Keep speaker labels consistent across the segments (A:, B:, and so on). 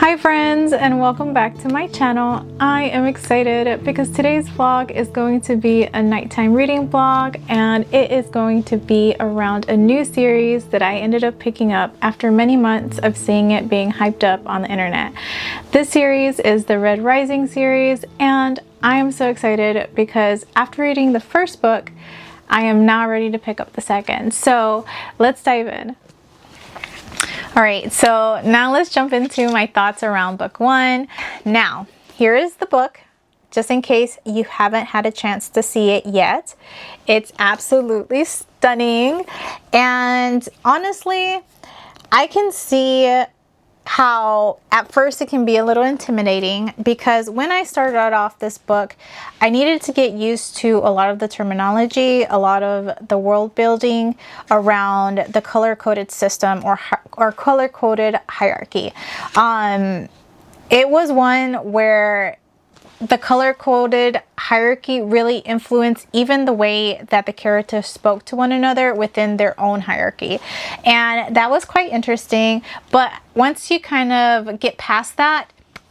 A: Hi friends, and welcome back to my channel. I am excited because today's vlog is going to be a nighttime reading vlog, and it is going to be around a new series that I ended up picking up after many months of seeing it being hyped up on the internet. This series is the Red Rising series, and I am so excited because after reading the first book, I am now ready to pick up the second. So let's dive in. Alright, so now let's jump into my thoughts around book one. Now, here is the book, just in case you haven't had a chance to see it yet. It's absolutely stunning, and honestly, I can see how at first it can be a little intimidating, because when I started off this book, I needed to get used to a lot of the terminology, a lot of the world building around the color-coded system or color-coded hierarchy. It was one where the color-coded hierarchy really influenced even the way that the characters spoke to one another within their own hierarchy. And that was quite interesting. But once you kind of get past that,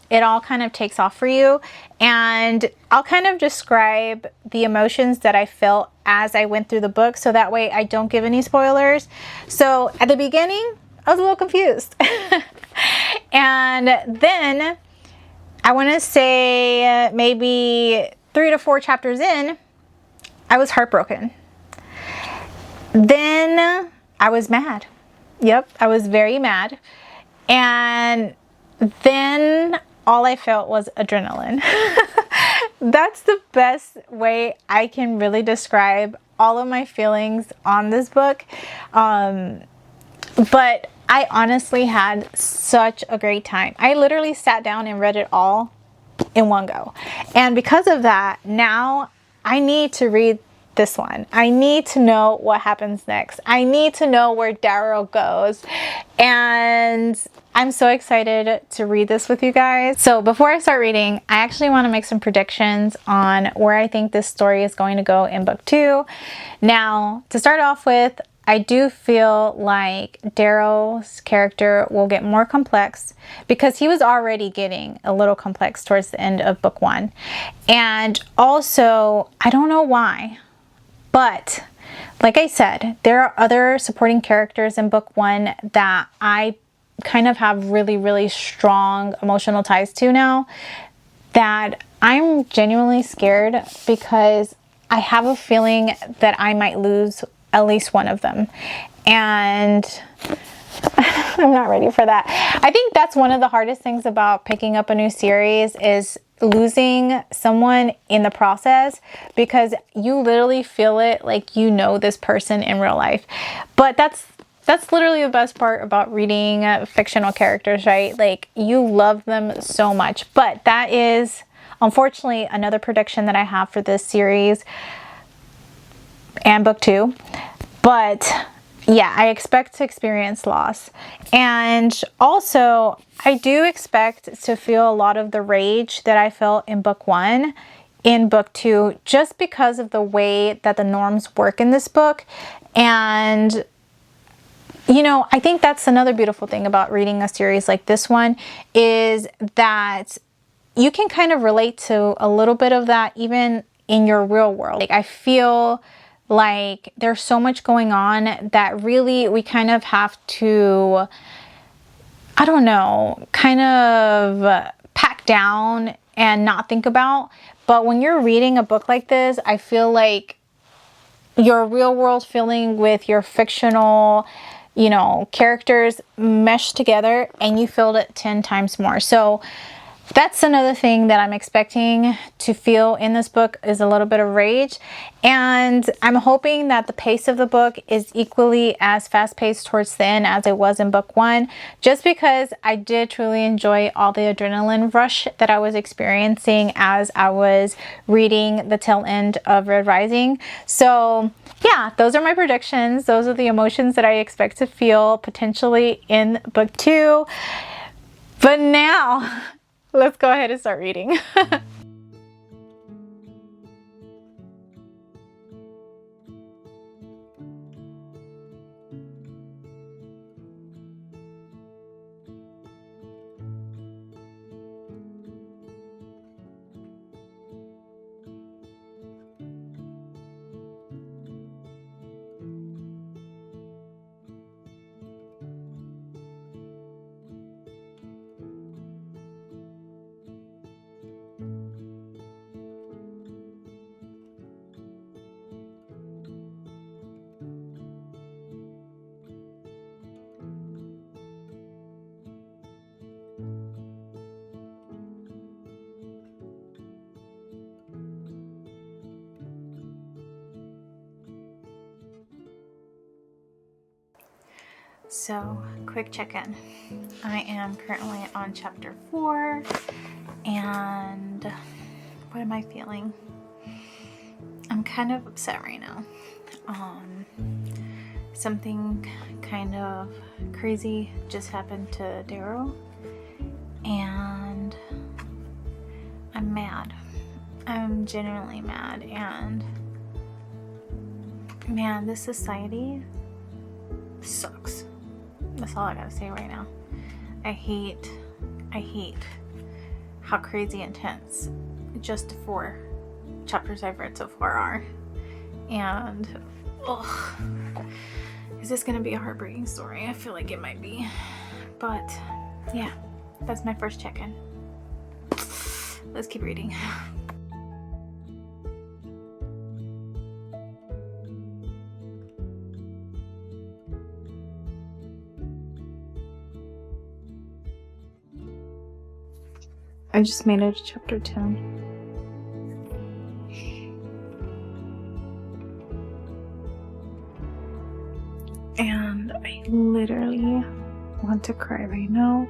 A: it all kind of takes off for you. And I'll kind of describe the emotions that I felt as I went through the book, so that way I don't give any spoilers. So at the beginning, I was a little confused. And then I want to say maybe 3 to 4 chapters in, I was heartbroken. Then I was mad. Yep, I was very mad. And then all I felt was adrenaline. That's the best way I can really describe all of my feelings on this book. But I honestly had such a great time. I literally sat down and read it all in one go. And because of that, now I need to read this one. I need to know what happens next. I need to know where Daryl goes. And I'm so excited to read this with you guys. So before I start reading, I actually want to make some predictions on where I think this story is going to go in book 2. Now, to start off with, I do feel like Daryl's character will get more complex, because he was already getting a little complex towards the end of book 1. And also, I don't know why, but like I said, there are other supporting characters in book 1 that I kind of have really strong emotional ties to now, that I'm genuinely scared, because I have a feeling that I might lose at least one of them, and I'm not ready for that. I think that's one of the hardest things about picking up a new series, is losing someone in the process, because you literally feel it like you know this person in real life. But that's literally the best part about reading fictional characters, right? Like, you love them so much. But that is unfortunately another prediction that I have for this series and book 2. But yeah, I expect to experience loss. And also, I do expect to feel a lot of the rage that I felt in book 1 in book 2, just because of the way that the norms work in this book. And you know, I think that's another beautiful thing about reading a series like this one, is that you can kind of relate to a little bit of that even in your real world. Like, I feel like there's so much going on that really we kind of have to, I don't know, kind of pack down and not think about. But when you're reading a book like this, I feel like your real world feeling with your fictional, you know, characters mesh together, and you feel it 10 times more. So that's another thing that I'm expecting to feel in this book, is a little bit of rage. And I'm hoping that the pace of the book is equally as fast-paced towards the end as it was in book 1, just because I did truly enjoy all the adrenaline rush that I was experiencing as I was reading the tail end of Red Rising. So yeah, those are my predictions. Those are the emotions that I expect to feel potentially in book 2. But now, let's go ahead and start reading. So, quick check-in. I am currently on chapter 4, and what am I feeling? I'm kind of upset right now. Something kind of crazy just happened to Daryl, and I'm mad. I'm genuinely mad, and man, this society sucks. That's all I gotta say right now. I hate how crazy intense just 4 chapters I've read so far are. And ugh, is this gonna be a heartbreaking story? I feel like it might be. But yeah, that's my first check-in. Let's keep reading. I just made it to chapter 10. And I literally want to cry right now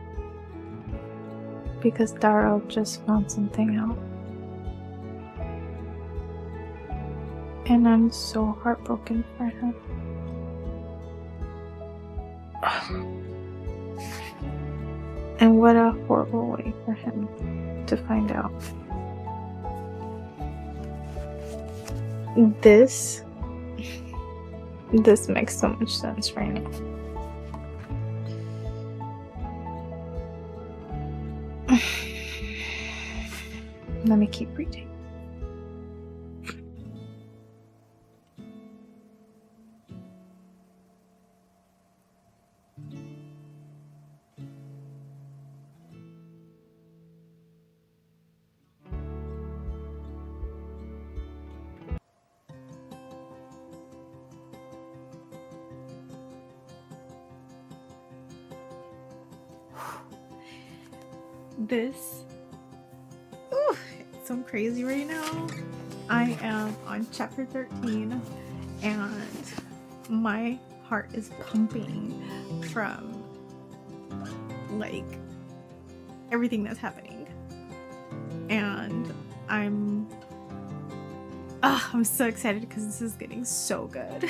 A: because Daryl just found something out. And I'm so heartbroken for him. And what a horrible way for him to find out. This makes so much sense right now. Let me keep reading. This, it's so crazy right now. I am on chapter 13 and my heart is pumping from like everything that's happening, and I'm so excited because this is getting so good.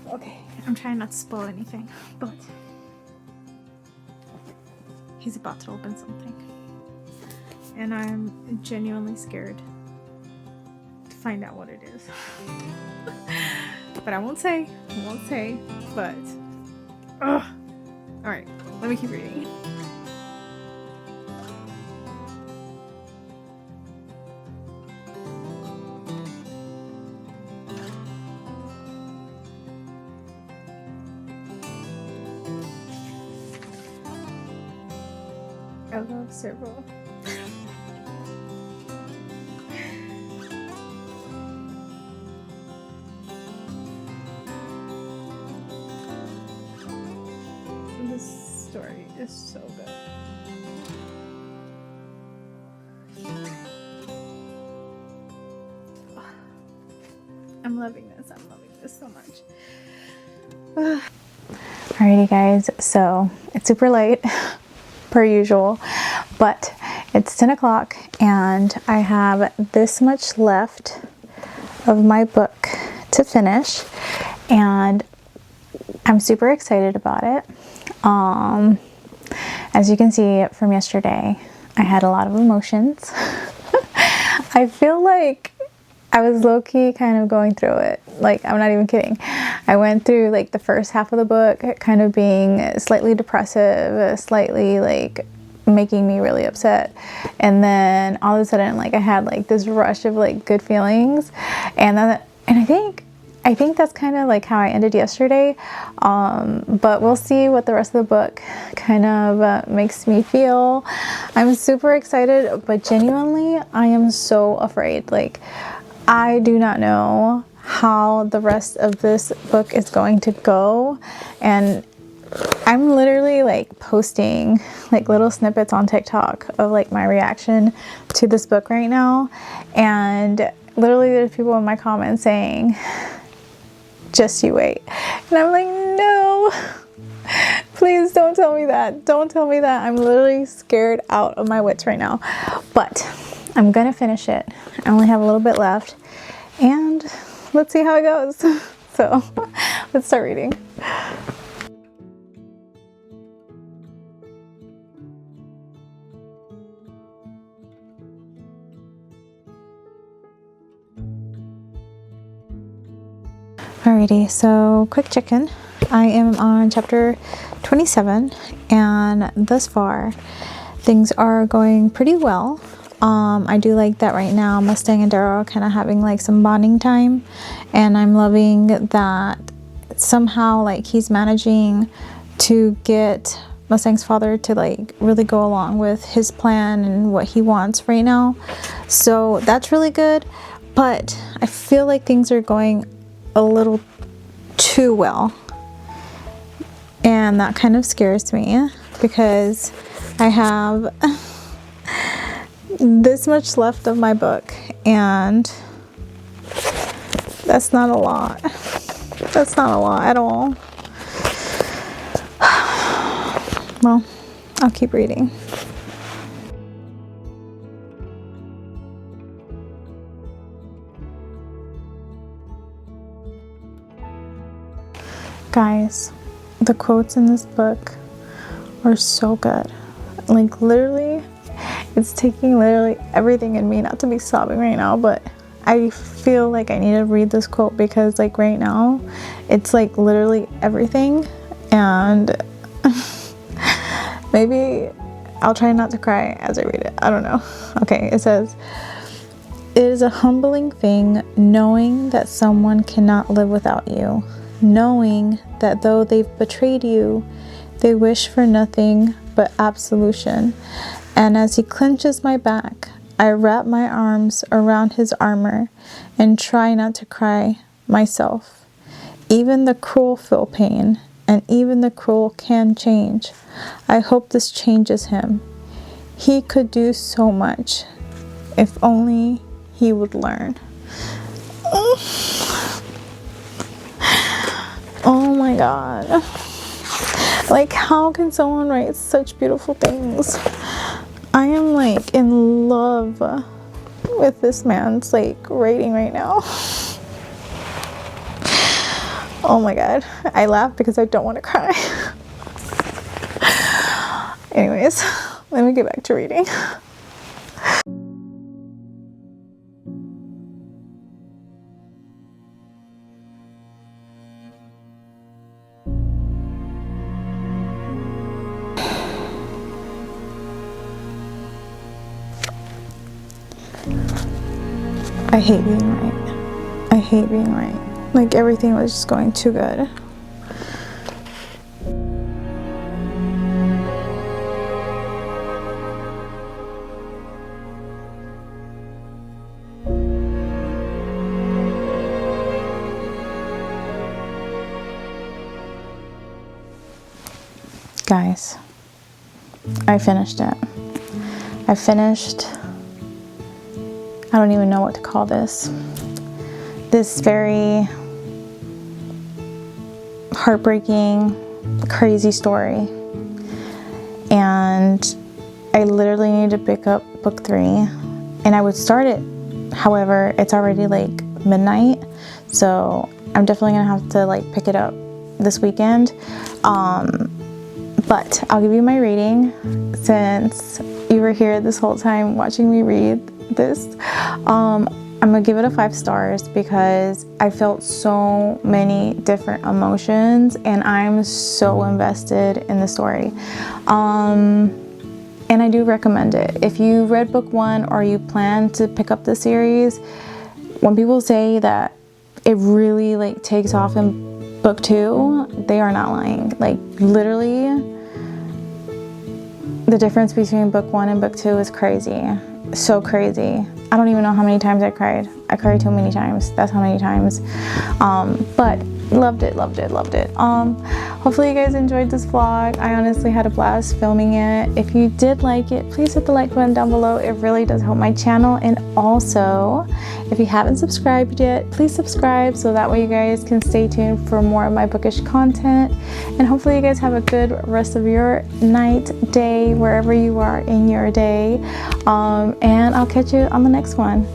A: Okay, I'm trying not to spoil anything, but he's about to open something, and I'm genuinely scared to find out what it is. But I won't say, but alright, let me keep reading. I love several. This story is so good. I'm loving this. I'm loving this so much. Alrighty guys, so it's super late per usual, but it's 10 o'clock and I have this much left of my book to finish, and I'm super excited about it. As you can see from yesterday, I had a lot of emotions. I feel like I was low-key kind of going through it. Like, I'm not even kidding. I went through like the first half of the book kind of being slightly depressive, slightly like making me really upset, and then all of a sudden like I had like this rush of like good feelings, and I think that's kind of like how I ended yesterday. But we'll see what the rest of the book kind of makes me feel. I'm super excited, but genuinely I am so afraid. Like, I do not know how the rest of this book is going to go, and I'm literally like posting like little snippets on TikTok of like my reaction to this book right now, and literally there's people in my comments saying, just you wait. And I'm like, no, please don't tell me that. Don't tell me that. I'm literally scared out of my wits right now. But I'm gonna finish it. I only have a little bit left. And let's see how it goes. So let's start reading. Alrighty, so quick check-in. I am on chapter 27, and thus far things are going pretty well. I do like that right now Mustang and Daryl are kind of having like some bonding time, and I'm loving that somehow like he's managing to get Mustang's father to like really go along with his plan and what he wants right now. So that's really good, but I feel like things are going a little too well, and that kind of scares me because I have this much left of my book, and that's not a lot. That's not a lot at all. Well, I'll keep reading. Guys, the quotes in this book are so good. Like literally, it's taking literally everything in me not to be sobbing right now, but I feel like I need to read this quote because like right now, it's like literally everything, and maybe I'll try not to cry as I read it. I don't know. Okay, it says, "It is a humbling thing knowing that someone cannot live without you. Knowing that though they've betrayed you, they wish for nothing but absolution. And as he clenches my back, I wrap my arms around his armor and try not to cry myself. Even the cruel feel pain, and even the cruel can change. I hope this changes him. He could do so much if only he would learn." Oh my god. Like, how can someone write such beautiful things? I am like in love with this man's like writing right now. Oh my god. I laugh because I don't want to cry. Anyways, let me get back to reading. I hate being right. I hate being right. Like everything was just going too good. Guys, I finished it. I finished, I don't even know what to call this. This very heartbreaking, crazy story. And I literally need to pick up book 3. And I would start it, however, it's already like midnight. So I'm definitely gonna have to like pick it up this weekend. But I'll give you my rating since you were here this whole time watching me read this. I'm gonna give it a 5 stars because I felt so many different emotions and I'm so invested in the story. And I do recommend it. If you read book 1 or you plan to pick up the series, when people say that it really like takes off in book 2, they are not lying. Like literally, the difference between book 1 and book 2 is crazy. So crazy. I don't even know how many times I cried. I cried too many times. That's how many times. But loved it. Hopefully you guys enjoyed this vlog. I honestly had a blast filming it. If you did like it, please hit the like button down below. It really does help my channel. And also, if you haven't subscribed yet, please subscribe so that way you guys can stay tuned for more of my bookish content. And hopefully you guys have a good rest of your night, day, wherever you are in your day. And I'll catch you on the next one.